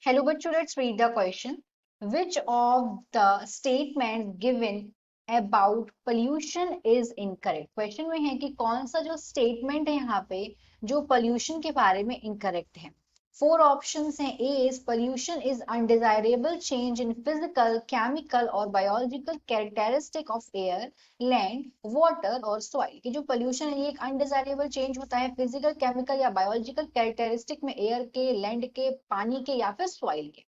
Hello, bachcho, let's read the question. Which of the statements given about pollution is incorrect? Question में है कि कौन सा जो स्टेटमेंट है यहाँ पे जो पोल्यूशन के बारे में इनकरेक्ट है। फोर ऑप्शंस हैं। A is pollution is undesirable change in physical chemical और biological characteristic of air land water और सॉइल। कि जो पोल्यूशन है ये एक अनडिजायरेबल चेंज होता है फिजिकल केमिकल या बायोलॉजिकल कैरेक्टरिस्टिक में एयर के लैंड के पानी के या फिर सॉइल के।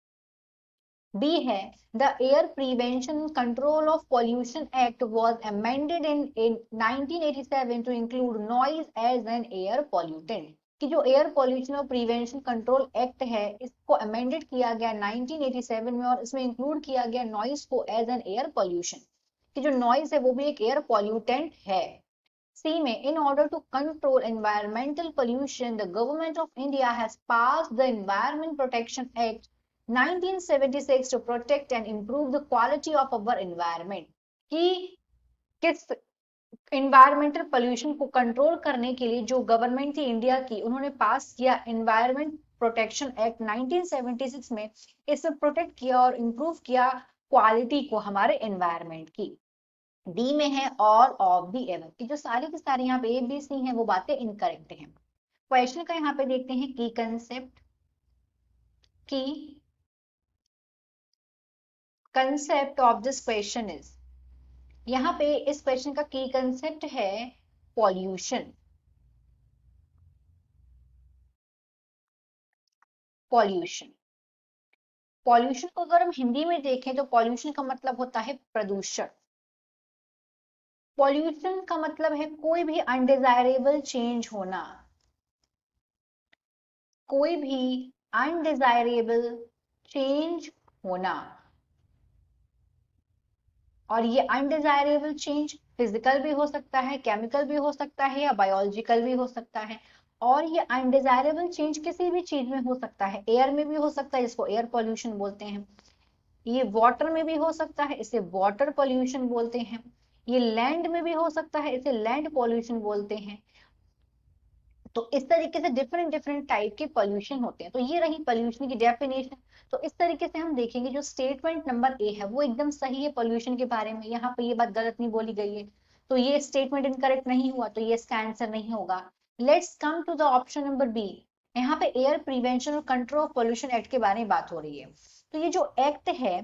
डी है the air prevention control of pollution act was amended in 1987 to include noise as an air pollutant. कि जो एयर पॉल्यूशन और प्रिवेंशन कंट्रोल एक्ट है इसको अमेंडेड किया गया 1987 में और इसमें इंक्लूड किया गया नॉइज को एज एन एयर पॉल्यूशन। कि जो नॉइज है वो भी एक एयर पॉल्यूटेंट है। सी में in order to control environmental pollution, the government of India has passed the Environment Protection Act 1976 to protect and improve the quality of our environment। कि किस इन्वायरमेंटल पोल्यूशन को कंट्रोल करने के लिए जो गवर्नमेंट थी इंडिया की उन्होंने पास किया एनवायरमेंट प्रोटेक्शन एक्ट 1976 में। इससे प्रोटेक्ट किया और इंप्रूव किया क्वालिटी को हमारे एनवायरमेंट की। डी में है ऑल ऑफ दी एवर की जो सारी की सारी यहाँ पे ए बी सी हैं वो बातें इनकरेक्ट हैं। क्वेश्चन का यहाँ पे देखते हैं की concept of this question is. यहाँ पे इस क्वेश्चन का की कंसेप्ट है पॉल्यूशन। पॉल्यूशन पॉल्यूशन को अगर हम हिंदी में देखें तो पॉल्यूशन का मतलब होता है प्रदूषण। पॉल्यूशन का मतलब है कोई भी अनडिजायरेबल चेंज होना। कोई भी अनडिजायरेबल चेंज होना। और ये अनडिजायरेबल चेंज फिजिकल भी हो सकता है केमिकल भी हो सकता है या बायोलॉजिकल भी हो सकता है। और ये अनडिजायरेबल चेंज किसी भी चीज में हो सकता है। एयर में भी हो सकता है जिसको एयर पॉल्यूशन बोलते हैं। ये वाटर में भी हो सकता है इसे वाटर पॉल्यूशन बोलते हैं। ये लैंड में भी हो सकता है इसे लैंड पॉल्यूशन बोलते हैं। तो इस तरीके से डिफरेंट डिफरेंट टाइप के पॉल्यूशन होते हैं। तो ये रही पॉल्यूशन की डेफिनेशन। तो इस तरीके से हम देखेंगे जो स्टेटमेंट नंबर ए है वो एकदम सही है पॉल्यूशन के बारे में। यहाँ पे ये बात गलत नहीं बोली गई है तो ये स्टेटमेंट इनकरेक्ट नहीं हुआ तो ये इसका आंसर नहीं होगा। Let's come to the option number B. यहाँ पे एयर प्रिवेंशन और कंट्रोल ऑफ पॉल्यूशन एक्ट के बारे में बात हो रही है। तो ये जो एक्ट है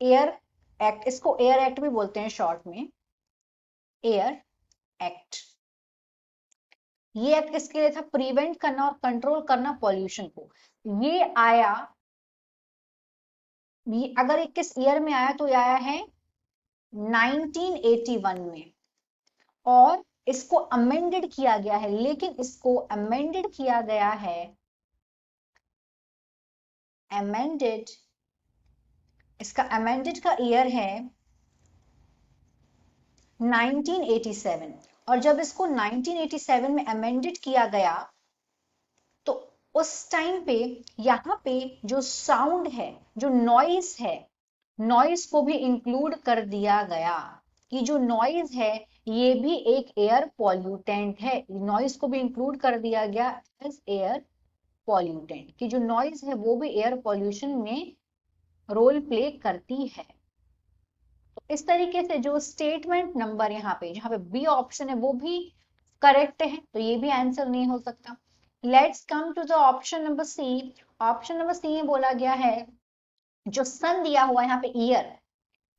एयर एक्ट इसको एयर एक्ट भी बोलते हैं शॉर्ट में एयर एक्ट। ये एक्ट किसके लिए था प्रिवेंट करना और कंट्रोल करना पॉल्यूशन को। ये आया ये अगर ये किस ईयर में आया तो ये आया है 1981 में। और इसको अमेंडेड किया गया है लेकिन इसको अमेंडेड किया गया है अमेंडेड इसका अमेंडेड का ईयर है 1987। और जब इसको 1987 में अमेंडेड किया गया तो उस टाइम पे यहाँ पे जो साउंड है जो नॉइज है नॉइज को भी इंक्लूड कर दिया गया। कि जो नॉइज है ये भी एक एयर पॉल्यूटेंट है। नॉइज को भी इंक्लूड कर दिया गया एज एयर पॉल्यूटेंट। कि जो नॉइज है वो भी एयर पॉल्यूशन में रोल प्ले करती है। तो इस तरीके से जो स्टेटमेंट नंबर यहाँ पे जहाँ पे बी ऑप्शन है वो भी करेक्ट है तो ये भी आंसर नहीं हो सकता। Let's come to the option number C. Option number C में बोला गया है जो सन दिया हुआ यहाँ पे ईयर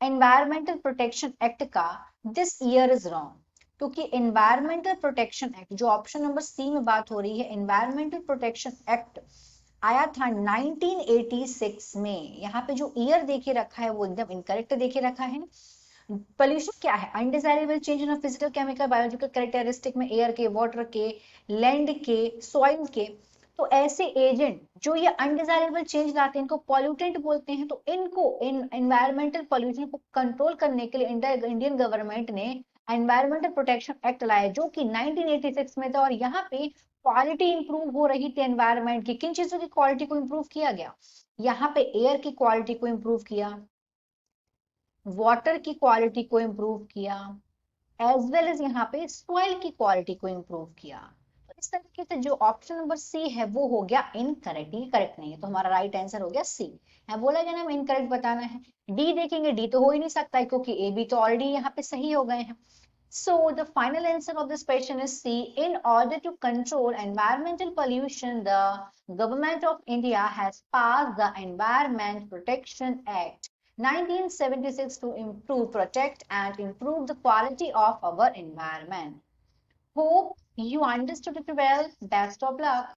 एनवायरमेंटल प्रोटेक्शन एक्ट का दिस ईयर इज रॉन्ग। क्योंकि एनवायरमेंटल प्रोटेक्शन एक्ट जो ऑप्शन नंबर सी में बात हो रही है एनवायरमेंटल प्रोटेक्शन एक्ट आया था 1986 में। यहाँ पे जो ईयर देखे रखा है वो एकदम इनकरेक्ट देखे रखा है। पोल्यूशन क्या है undesirable change in physical chemical biological characteristic में एयर के वाटर के लैंड के सॉइल के। तो ऐसे एजेंट जो ये अनडिजायरेबल चेंज लाते हैं इनको पॉल्यूटेंट बोलते हैं। तो इनको इन एनवायरमेंटल पॉल्यूशन को कंट्रोल करने के लिए इंडियन गवर्नमेंट ने एनवायरमेंटल प्रोटेक्शन एक्ट लाया जो कि 1986 में था। और यहाँ पे क्वालिटी इंप्रूव हो रही थी एनवायरमेंट की। किन चीजों की क्वालिटी को इंप्रूव किया गया यहाँ पे एयर की क्वालिटी को इंप्रूव किया वाटर की क्वालिटी को इंप्रूव किया एज वेल एज यहाँ पे सॉइल की क्वालिटी को इंप्रूव किया। तो इस तरीके से जो ऑप्शन नंबर सी है वो हो गया इनकरेक्ट, ये करेक्ट नहीं है, तो हमारा राइट आंसर हो गया सी। है बोला गया ना हमें इनकरेक्ट बताना है। डी देखेंगे, डी तो हो ही नहीं सकता है क्योंकि ए बी तो ऑलरेडी यहाँ पे सही हो गए हैं। So the final answer of this question is C. In order to control environmental pollution, the government of India has passed the Environment Protection Act 1976 to improve, protect and improve the quality of our environment. Hope you understood it well. Best of luck.